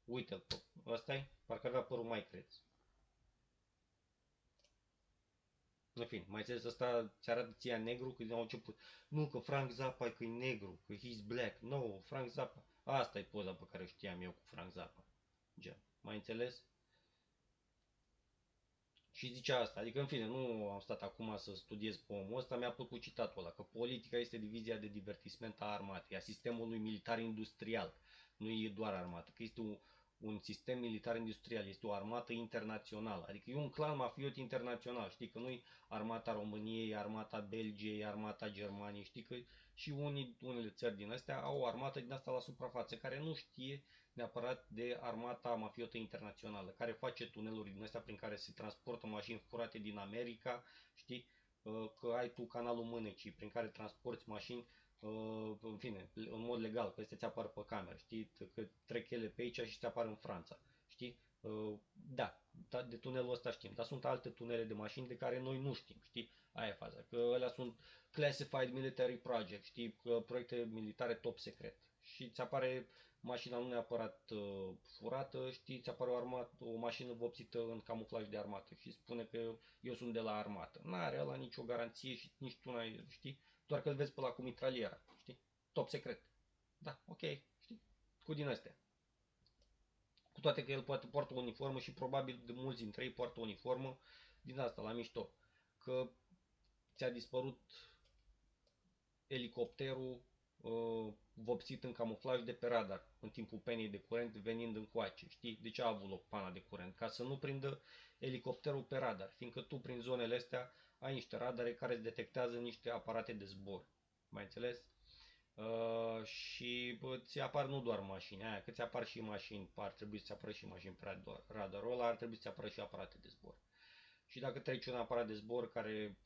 Uite-l, ăsta e? Parcă avea părul mai crez. În fine, mai înțeles, ăsta ți arată ție negru când au început. Nu, că Frank Zappa că e negru, că he's black. No, Frank Zappa. Asta e poza pe care o știam eu cu Frank Zappa. Gen, mai înțeles? Și zicea asta, adică în fine, nu am stat acum să studiez pe omul ăsta, mi-a plăcut citatul ăla, că politica este divizia de divertisment a armatei, a sistemului militar industrial, nu e doar armată, că este un sistem militar industrial, este o armată internațională, adică e un clan mafiot internațional, știi că nu-i armata României, armata Belgiei, armata Germaniei, știi că și unele țări din astea au o armată din asta la suprafață, care nu știe neapărat de armata mafiotă internațională, care face tuneluri din astea prin care se transportă mașini furate din America, știi? Că ai tu canalul Mânecii, prin care transporti mașini, în fine, în mod legal, că ți apar pe cameră, știi? Că trec ele pe aici și ți apar în Franța, știi? Da, de tunelul ăsta știm, dar sunt alte tunele de mașini de care noi nu știm, știi? Aia e faza, că alea sunt classified military project, știi? Proiecte militare top secret. Și ți apare mașina nu neapărat furată, știi, ți apare o mașină vopsită în camuflaj de armată și spune că eu sunt de la armată. N-are ăla nicio garanție și nici tu n-ai, știi, doar că îl vezi pe la cu mitraliera, știi, top secret. Da, ok, știi, cu din astea. Cu toate că el poate poartă o uniformă și probabil de mulți dintre ei poartă o uniformă din asta, la mișto. Că ți-a dispărut elicopterul vopsit în camuflaj de pe radar în timpul penii de curent venind încoace. Știi? De ce a avut loc pana de curent? Ca să nu prindă elicopterul pe radar, fiindcă tu prin zonele astea ai niște radare care îți detectează niște aparate de zbor. Mai înțeles? Și ți apar nu doar mașini, aia, că ți apar și mașini, ar trebui să apară și mașini pe radarul ăla, ar trebui să apară și aparate de zbor. Și dacă treci un aparat de zbor care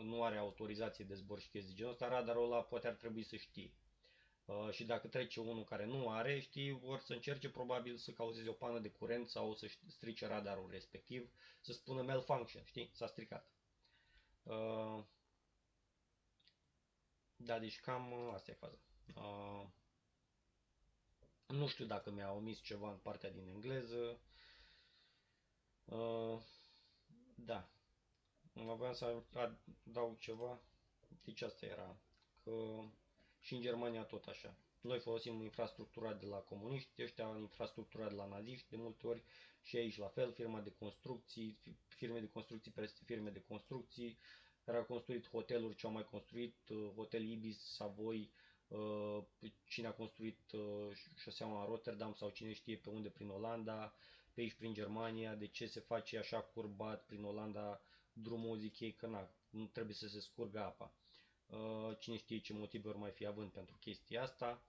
nu are autorizație de zbor și chestii de genul ăsta, radarul ăla poate ar trebui să știe. Și dacă trece unul care nu are, știi, vor să încerce probabil să cauzeze o pană de curent sau să strice radarul respectiv, să spună malfunction, știi, s-a stricat. Da, deci cam asta e faza. Nu știu dacă mi-a omis ceva în partea din engleză. Da, voiam să adaug ceva. Deci asta era. Că și în Germania tot așa. Noi folosim infrastructura de la comuniști, ăștia infrastructura de la naziști, de multe ori și aici la fel, firme de construcții peste firme de construcții, care au construit hoteluri ce au mai construit, Hotel Ibis, Savoy, cine a construit șoseaua în Rotterdam sau cine știe pe unde prin Olanda, pe aici prin Germania, de ce se face așa curbat prin Olanda drumul, zic ei că nu trebuie să se scurgă apa. Cine știe ce motive ori mai fi având pentru chestia asta.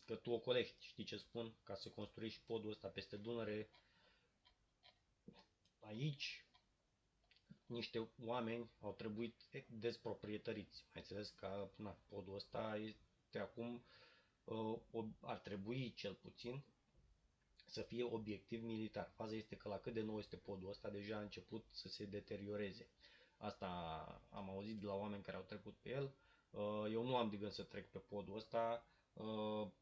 Că tu ocolești, știi ce spun? Ca să construiești podul ăsta peste Dunăre, aici niște oameni au trebuit desproprietăriți. Mai înțeles că podul ăsta este acum, ar trebui cel puțin să fie obiectiv militar. Faza este că la cât de nou este podul ăsta, deja a început să se deterioreze. Asta am auzit de la oameni care au trecut pe el. Eu nu am de gând să trec pe podul ăsta.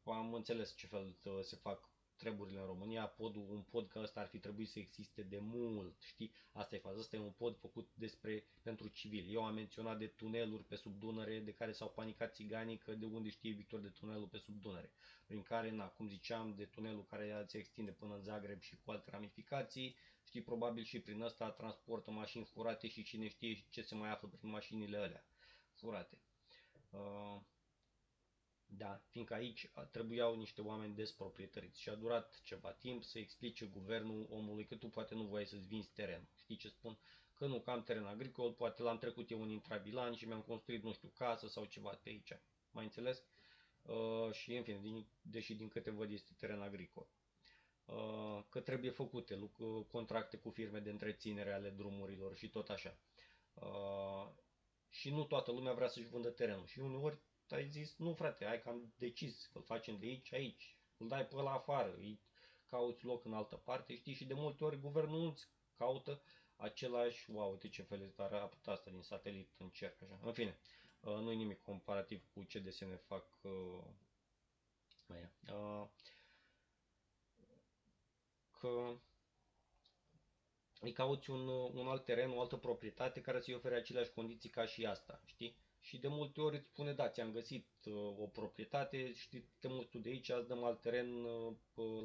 Am înțeles ce fel se fac treburile în România. Un pod ca ăsta ar fi trebuit să existe de mult, știi? Asta e faza. Asta e un pod făcut pentru civili. Eu am menționat de tuneluri pe sub Dunăre, de care s-au panicat țiganii, că de unde știe Victor de tunelul pe sub Dunăre. Prin care, cum ziceam, de tunelul care se extinde până în Zagreb și cu alte ramificații, știi, probabil și prin ăsta transportă mașini furate și cine știe ce se mai află prin mașinile alea furate. Da, fiindcă aici trebuiau niște oameni desproprietăriți și a durat ceva timp să explice guvernul omului că tu poate nu voiai să-ți vinzi terenul. Știi ce spun? Că nu, că am teren agricol, poate l-am trecut eu în intrabilan și mi-am construit, nu știu, casă sau ceva pe aici. Mai înțeles? Și în fine, deși din câte văd este teren agricol. Că trebuie făcute contracte cu firme de întreținere ale drumurilor și tot așa. Și nu toată lumea vrea să-și vândă terenul. Și uneori ai zis, nu frate, hai că am decis că îl facem de aici, îl dai pe ăla afară, îi cauți loc în altă parte, știi? Și de multe ori guvernul nu-ți caută același, wow, uite ce fel arată asta din satelit în cerc, așa. În fine, nu e nimic comparativ cu ce desene fac că îi cauți un alt teren, o altă proprietate care să-i ofere aceleași condiții ca și asta, știi? Și de multe ori îți spune, da, ți-am găsit o proprietate, știi, te muți tu de aici, îți dăm alt teren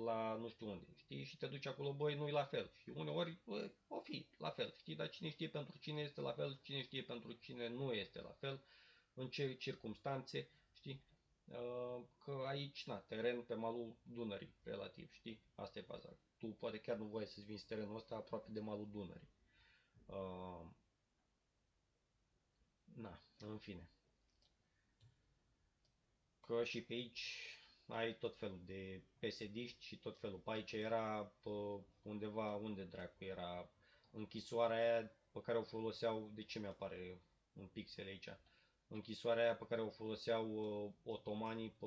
la nu știu unde, știi? Și te duci acolo, băi, nu-i la fel. Și uneori, bă, o fi la fel, știi? Dar cine știe pentru cine este la fel, cine știe pentru cine nu este la fel, în ce circumstanțe, știi? Că aici, teren pe malul Dunării, relativ, știi? Asta e faza. Tu poate chiar nu voiai să-ți vinzi terenul ăsta aproape de malul Dunării. Uh, în fine. Că și pe aici ai tot felul de pesediști și tot felul. Pe aici era undeva, unde dracu era închisoarea aia pe care o foloseau, de ce mi-apare un pixel aici? Închisoarea aia pe care o foloseau otomanii pe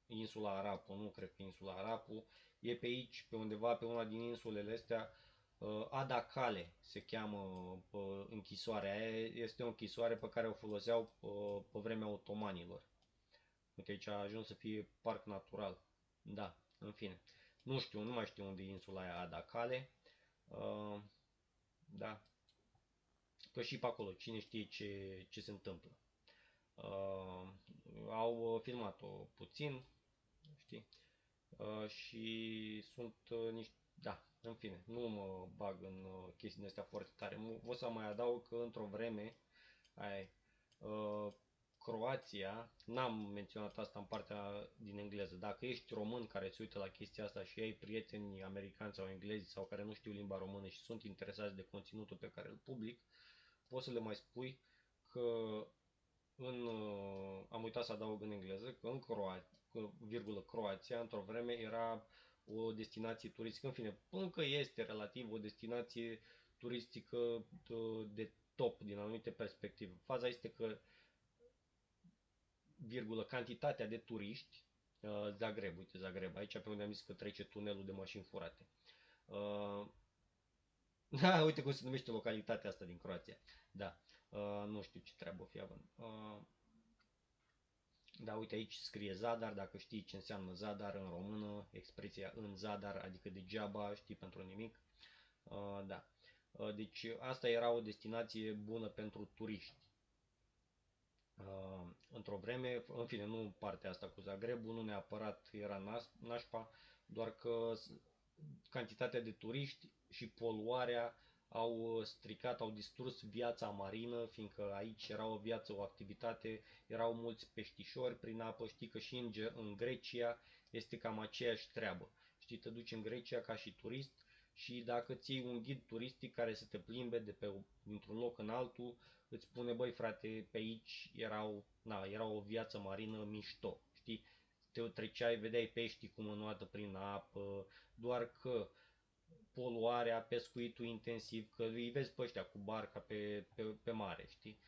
insula Arapu, nu cred că insula Arapu, e pe aici, pe undeva, pe una din insulele astea, Adacale se cheamă închisoarea aia, este o închisoare pe care o foloseau pe vremea otomanilor. Uite, aici a ajuns să fie parc natural. Da, în fine. Nu mai știu unde e insula aia Adacale. Da, că și pe acolo, cine știe ce se întâmplă. Au filmat-o puțin, știi? Și sunt niște, da, în fine, nu mă bag în chestiile astea foarte tare. O să mai adaug că într-o vreme, ai, Croația, n-am menționat asta în partea din engleză, dacă ești român care se uită la chestia asta și ai prieteni americani sau englezi sau care nu știu limba română și sunt interesați de conținutul pe care îl public, poți să le mai spui că am uitat să adaug în engleză că în Croația, într-o vreme era o destinație turistică, în fine, încă este relativ o destinație turistică de top din anumite perspective. Faza este că, cantitatea de turiști, Zagreb, uite Zagreb, aici pe unde am zis că trece tunelul de mașini furate. Da, uite cum se numește localitatea asta din Croația. Da, nu știu ce treabă o fi având. Da, uite aici scrie Zadar, dacă știi ce înseamnă Zadar în română, expresia în Zadar, adică degeaba, știi, pentru nimic. Da. Deci asta era o destinație bună pentru turiști. Într-o vreme, în fine, nu partea asta cu Zagrebul, nu neapărat era nașpa, doar că cantitatea de turiști și poluarea au stricat, au distrus viața marină, fiindcă aici era o viață, o activitate, erau mulți peștișori prin apă, știi că și în Grecia este cam aceeași treabă. Știi, te duci în Grecia ca și turist și dacă ții un ghid turistic care să te plimbe dintr-un loc în altul, îți spune, băi frate, pe aici era o viață marină mișto, știi? Te treceai, vedeai pești cum înoată prin apă, doar că poluarea, pescuitul intensiv, că îi vezi pe ăștia cu barca pe mare, știi?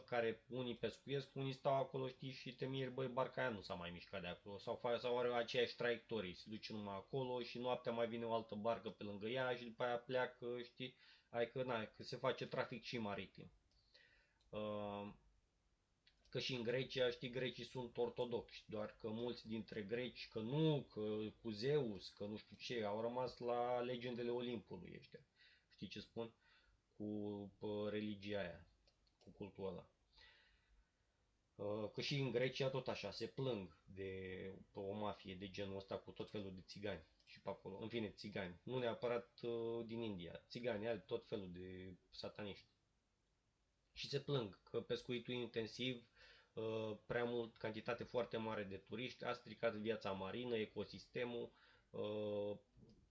Care unii pescuiesc, unii stau acolo, știi, și te miri, băi, barca aia nu s-a mai mișcat de acolo, sau are aceeași traiectorie, se duce numai acolo și noaptea mai vine o altă barcă pe lângă ea și după aia pleacă, știi? Că se face trafic și maritim. Uh, că și în Grecia, știi, grecii sunt ortodoxi, doar că mulți dintre greci, că nu, că cu Zeus, că nu știu ce, au rămas la legendele Olimpului ăștia. Știi ce spun? Religia aia, cu cultul ăla. Că și în Grecia tot așa, se plâng de o mafie de genul ăsta cu tot felul de țigani și pe acolo. În fine, țigani. Nu neapărat din India. Țigani, albi, tot felul de sataniști. Și se plâng că pescuitul intensiv, prea mult, cantitate foarte mare de turiști, a stricat viața marină, ecosistemul,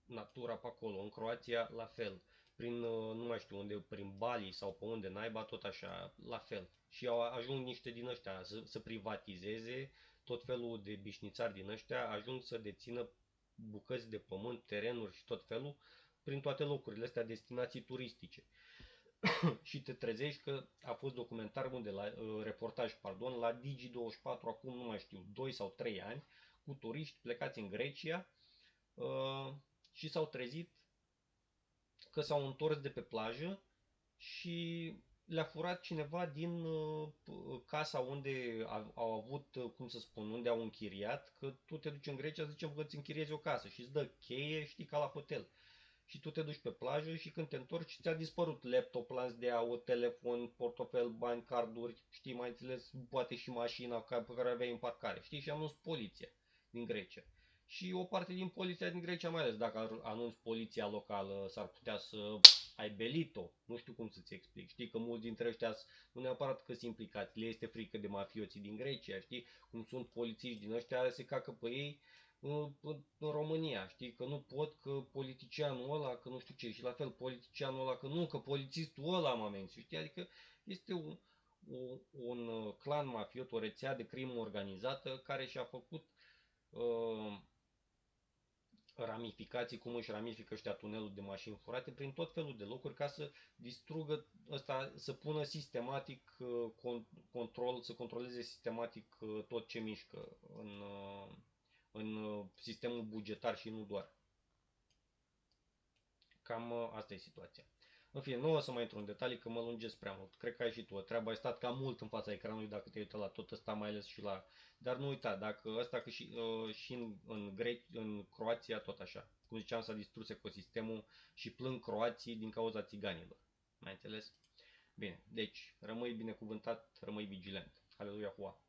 natura pe acolo. În Croația, la fel. Nu mai știu unde, prin Bali sau pe unde naiba, tot așa, la fel. Și ajung niște din ăștia să privatizeze, tot felul de bișnițari din ăștia ajung să dețină bucăți de pământ, terenuri și tot felul prin toate locurile astea, destinații turistice. Și te trezești că a fost documentar unde reportaj, pardon, la Digi24 acum nu mai știu, 2 sau 3 ani, cu turiști plecați în Grecia și s-au trezit că s-au întors de pe plajă și le-a furat cineva din casa unde au avut, cum să spun, unde au închiriat, că tu te duci în Grecia, zicem că îți închiriezi o casă și îți dă cheie, știi, ca la hotel. Și tu te duci pe plajă și când te întorci ți-a dispărut laptop, lanț de aur, telefon, portofel, bani, carduri, știi, mai înțeles, poate și mașina pe care o aveai în parcare, știi, și anunți poliția din Grecia. Și o parte din poliția din Grecia, mai ales dacă anunți poliția locală, s-ar putea să ai belit-o, nu știu cum să-ți explic, știi că mulți dintre ăștia nu neapărat că sunt implicați, le este frică de mafioții din Grecia, știi, cum sunt polițiști din ăștia, se cacă pe ei în România, știi, că nu pot, că politicianul ăla, că nu știu ce, și la fel politicianul ăla, că nu, că polițistul ăla mă amenință, știi, adică este un clan mafiot, o rețea de crimă organizată care și-a făcut uh, ramificații, cum își ramifică ăștia tunelul de mașini furate prin tot felul de locuri ca să distrugă ăsta, să pună sistematic control, să controleze sistematic tot ce mișcă în sistemul bugetar și nu doar. Cam asta e situația. În fine, nu o să mai intru în detalii că mă lungesc prea mult. Cred că ai și tu o treabă, ai stat cam mult în fața ecranului dacă te-ai uitat la tot ăsta, mai ales și la... Dar nu uita, dacă ăsta că și în Croația tot așa. Cum ziceam, s-a distrus ecosistemul și plâng croații din cauza țiganilor. Mai înțeles? Bine, deci rămâi binecuvântat, rămâi vigilent. Aleluia, hua!